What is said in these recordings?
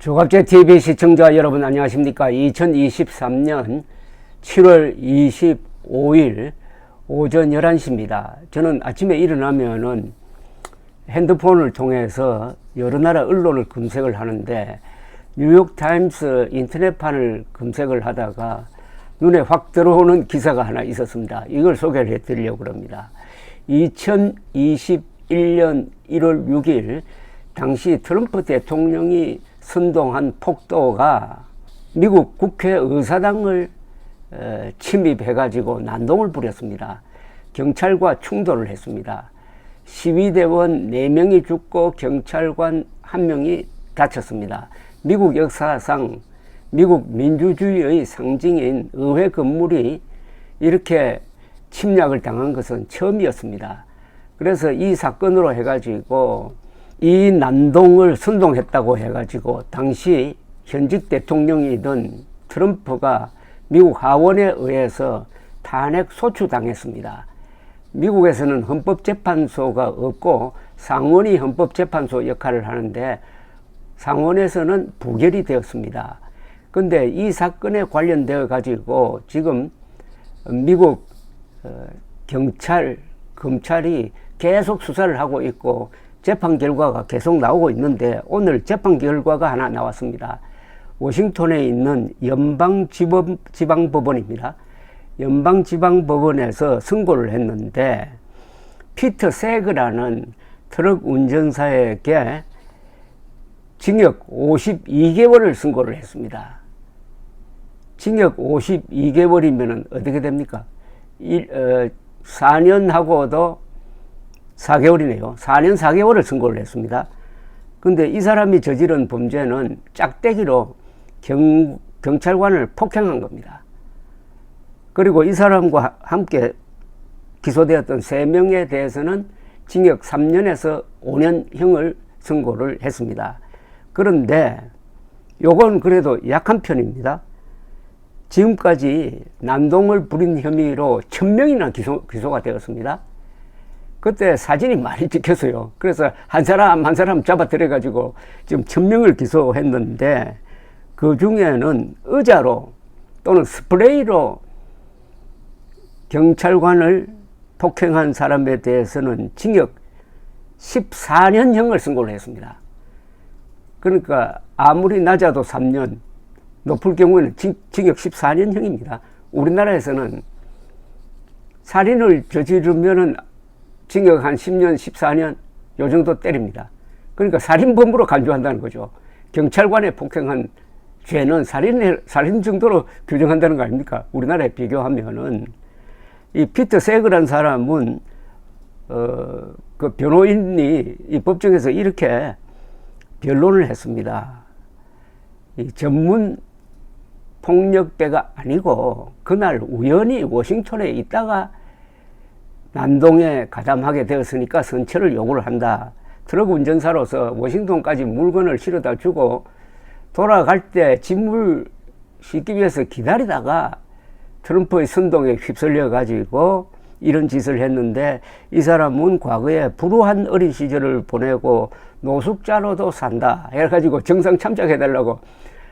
조갑제 TV 시청자 여러분 안녕하십니까? 2023년 7월 25일 오전 11시입니다. 저는 아침에 일어나면은 핸드폰을 통해서 여러 나라 언론을 검색을 하는데 뉴욕타임스 인터넷판을 검색을 하다가 눈에 확 들어오는 기사가 하나 있었습니다. 이걸 소개를 해드리려고 합니다. 2021년 1월 6일 당시 트럼프 대통령이 선동한 폭도가 미국 국회의사당을 침입해가지고 난동을 부렸습니다. 경찰과 충돌을 했습니다. 시위대원 4명이 죽고 경찰관 1명이 다쳤습니다. 미국 역사상 미국 민주주의의 상징인 의회 건물이 이렇게 침략을 당한 것은 처음이었습니다. 그래서 이 사건으로 해가지고 이 난동을 선동했다고 해가지고 당시 현직 대통령이던 트럼프가 미국 하원에 의해서 탄핵 소추당했습니다. 미국에서는 헌법재판소가 없고 상원이 헌법재판소 역할을 하는데 상원에서는 부결이 되었습니다. 근데 이 사건에 관련되어 가지고 지금 미국 경찰, 검찰이 계속 수사를 하고 있고 재판 결과가 계속 나오고 있는데 오늘 재판 결과가 하나 나왔습니다. 워싱턴에 있는 연방지방법원입니다. 연방지방법원에서 선고를 했는데 피터 세그라는 트럭 운전사에게 징역 52개월을 선고를 했습니다. 징역 52개월이면 어떻게 됩니까? 4년하고도 4개월이네요. 4년 4개월을 선고를 했습니다. 근데 이 사람이 저지른 범죄는 짝대기로 경찰관을 폭행한 겁니다. 그리고 이 사람과 함께 기소되었던 3명에 대해서는 징역 3년에서 5년형을 선고를 했습니다. 그런데 요건 그래도 약한 편입니다. 지금까지 난동을 부린 혐의로 1000명이나 기소가 되었습니다. 그때 사진이 많이 찍혔어요. 그래서 한 사람 한 사람 잡아들여가지고 지금 1000명을 기소했는데 그 중에는 의자로 또는 스프레이로 경찰관을 폭행한 사람에 대해서는 징역 14년형을 선고를 했습니다. 그러니까 아무리 낮아도 3년, 높을 경우에는 징역 14년형입니다. 우리나라에서는 살인을 저지르면은 징역 한 10년, 14년 요 정도 때립니다. 그러니까 살인범으로 간주한다는 거죠. 경찰관에 폭행한 죄는 살인 정도로 규정한다는 거 아닙니까? 우리나라에 비교하면은 이 피터 세그라는 사람은 그 변호인이 이 법정에서 이렇게 변론을 했습니다. 이 전문 폭력배가 아니고 그날 우연히 워싱턴에 있다가 난동에 가담하게 되었으니까 선처를 요구를 한다. 트럭 운전사로서 워싱턴까지 물건을 실어다 주고 돌아갈 때 짐을 싣기 위해서 기다리다가 트럼프의 선동에 휩쓸려 가지고 이런 짓을 했는데 이 사람은 과거에 불우한 어린 시절을 보내고 노숙자로도 산다 해가지고 정상 참작해달라고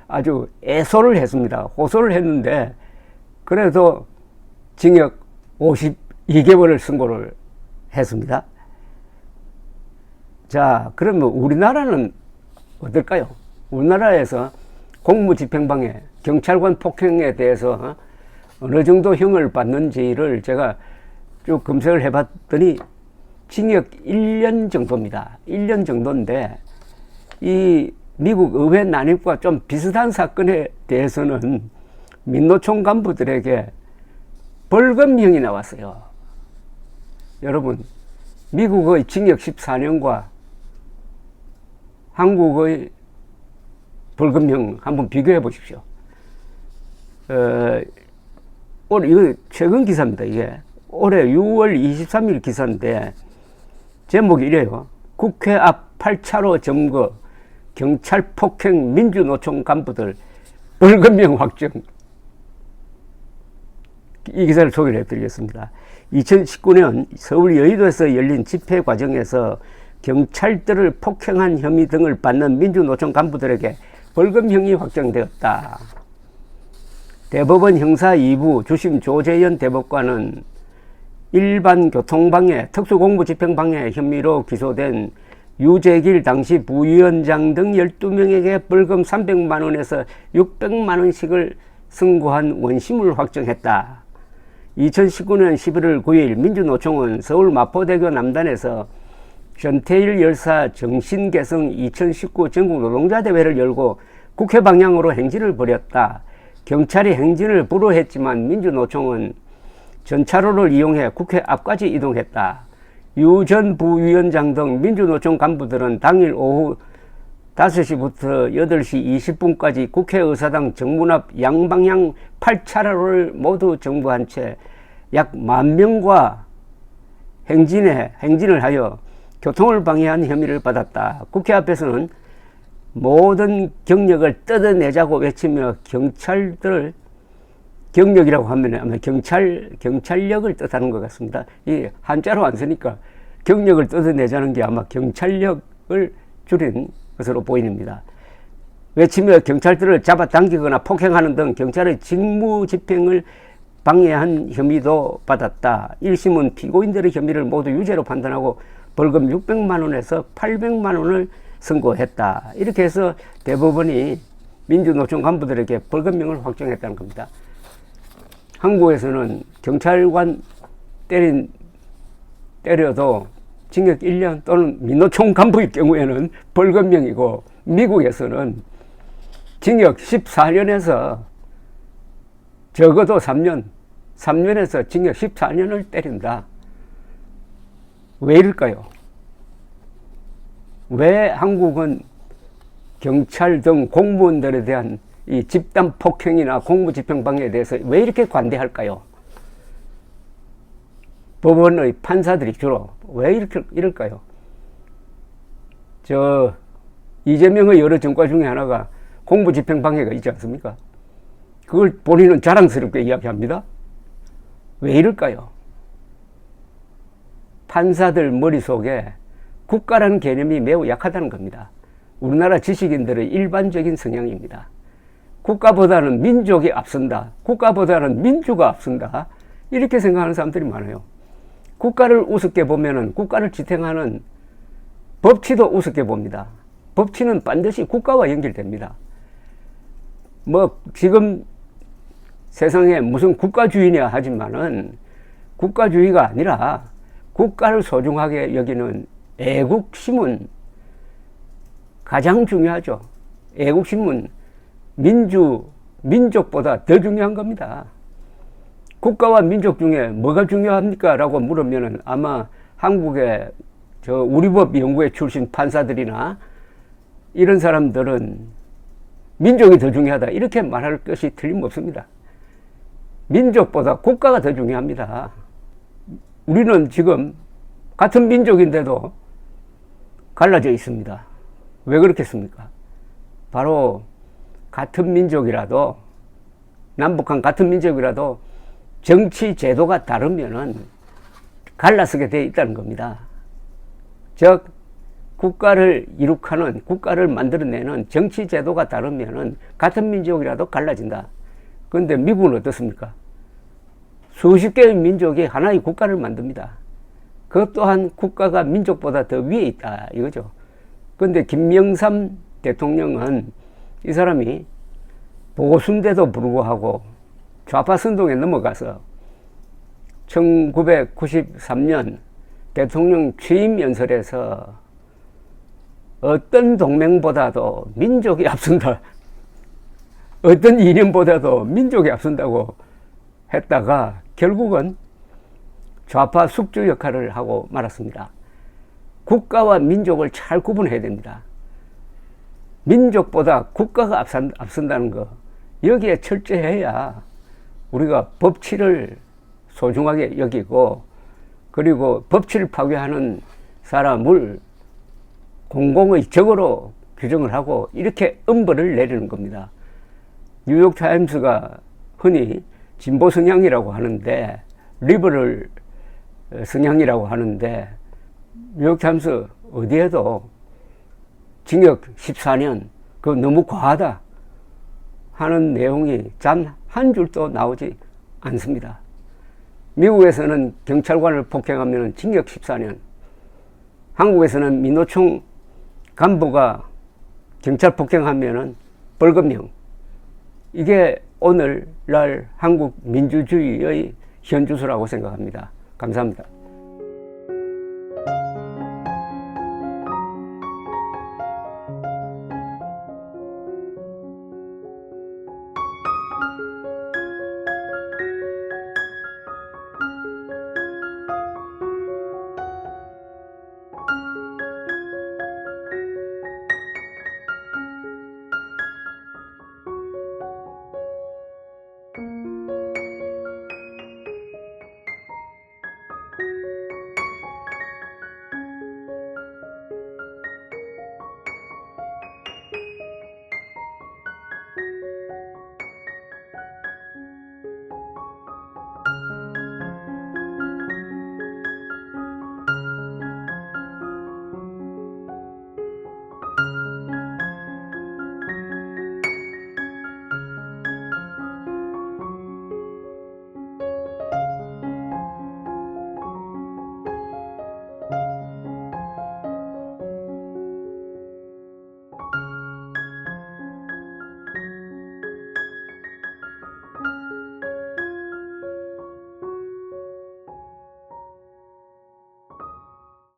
아주 애소를 했습니다. 호소를 했는데 그래도 징역 52개월을 선고를 했습니다. 자, 그러면 우리나라는 어떨까요? 우리나라에서 공무집행방해, 경찰관 폭행에 대해서 어느 정도 형을 받는지를 제가 쭉 검색을 해봤더니 징역 1년 정도입니다. 1년 정도인데 이 미국 의회 난입과 좀 비슷한 사건에 대해서는 민노총 간부들에게 벌금형이 나왔어요. 여러분, 미국의 징역 14년과 한국의 벌금형 한번 비교해 보십시오. 오늘 이거 최근 기사입니다. 이게 올해 6월 23일 기사인데 제목이 이래요. 국회 앞 8차로 점거, 경찰 폭행 민주노총 간부들 벌금형 확정. 이 기사를 소개를 해드리겠습니다. 2019년 서울 여의도에서 열린 집회 과정에서 경찰들을 폭행한 혐의 등을 받는 민주노총 간부들에게 벌금형이 확정되었다. 대법원 형사 2부 주심 조재현 대법관은 일반 교통방해, 특수공무집행방해 혐의로 기소된 유재길 당시 부위원장 등 12명에게 벌금 300만원에서 600만원씩을 선고한 원심을 확정했다. 2019년 11월 9일 민주노총은 서울 마포대교 남단에서 전태일 열사 정신개성 2019 전국노동자대회를 열고 국회 방향으로 행진을 벌였다. 경찰이 행진을 불허했지만 민주노총은 전차로를 이용해 국회 앞까지 이동했다. 유 전 부위원장 등 민주노총 간부들은 당일 오후 5시부터 8시 20분까지 국회의사당 정문 앞 양방향 8차로를 모두 정부한 채 약 10,000명과 행진을 하여 교통을 방해한 혐의를 받았다. 국회 앞에서는 모든 경력을 뜯어내자고 외치며 경찰들을, 경력이라고 하면 아마 경찰력을 뜻하는 것 같습니다. 이 한자로 안 쓰니까 경력을 뜯어내자는 게 아마 경찰력을 줄인 것으로 보입니다. 외치며 경찰들을 잡아당기거나 폭행하는 등 경찰의 직무 집행을 방해한 혐의도 받았다. 1심은 피고인들의 혐의를 모두 유죄로 판단하고 벌금 600만원에서 800만원을 선고했다. 이렇게 해서 대법원이 민주노총 간부들에게 벌금형을 확정했다는 겁니다. 한국에서는 경찰관 때려도 징역 1년 또는 민노총 간부의 경우에는 벌금형이고, 미국에서는 징역 14년에서 적어도 3년에서 징역 14년을 때린다. 왜 이럴까요? 왜 한국은 경찰 등 공무원들에 대한 이 집단 폭행이나 공무집행방해에 대해서 왜 이렇게 관대할까요? 법원의 판사들이 주로 왜 이럴까요? 이재명의 여러 전과 중에 하나가 공무집행방해가 있지 않습니까? 그걸 본인은 자랑스럽게 이야기합니다. 왜 이럴까요? 판사들 머릿속에 국가라는 개념이 매우 약하다는 겁니다. 우리나라 지식인들의 일반적인 성향입니다. 국가보다는 민족이 앞선다. 국가보다는 민주가 앞선다. 이렇게 생각하는 사람들이 많아요. 국가를 우습게 보면은 국가를 지탱하는 법치도 우습게 봅니다. 법치는 반드시 국가와 연결됩니다. 지금 세상에 무슨 국가주의냐 하지만은 국가주의가 아니라 국가를 소중하게 여기는 애국심은 가장 중요하죠. 애국심은 민족보다 더 중요한 겁니다. 국가와 민족 중에 뭐가 중요합니까? 라고 물으면은 아마 한국의 우리법 연구회 출신 판사들이나 이런 사람들은 민족이 더 중요하다. 이렇게 말할 것이 틀림없습니다. 민족보다 국가가 더 중요합니다. 우리는 지금 같은 민족인데도 갈라져 있습니다. 왜 그렇겠습니까? 바로 같은 민족이라도, 남북한 같은 민족이라도 정치 제도가 다르면은 갈라서게 되어 있다는 겁니다. 즉, 국가를 이룩하는, 국가를 만들어내는 정치 제도가 다르면은 같은 민족이라도 갈라진다. 그런데 미국은 어떻습니까? 수십 개의 민족이 하나의 국가를 만듭니다. 그것 또한 국가가 민족보다 더 위에 있다 이거죠. 그런데 김영삼 대통령은 이 사람이 보수인데도 불구하고 좌파 선동에 넘어가서 1993년 대통령 취임 연설에서 어떤 동맹보다도 민족이 앞선다, 어떤 이념보다도 민족이 앞선다고 했다가 결국은 좌파 숙주 역할을 하고 말았습니다. 국가와 민족을 잘 구분해야 됩니다. 민족보다 국가가 앞선다는 거, 여기에 철저해야 우리가 법치를 소중하게 여기고, 그리고 법치를 파괴하는 사람을 공공의 적으로 규정을 하고 이렇게 엄벌을 내리는 겁니다. 뉴욕타임스가 흔히 진보 성향이라고 하는데, 리버럴 성향이라고 하는데, 뉴욕타임스 어디에도 징역 14년 그 너무 과하다 하는 내용이 단 한 줄도 나오지 않습니다. 미국에서는 경찰관을 폭행하면 징역 14년, 한국에서는 민노총 간부가 경찰 폭행하면 벌금형. 이게 오늘날 한국 민주주의의 현주소라고 생각합니다. 감사합니다.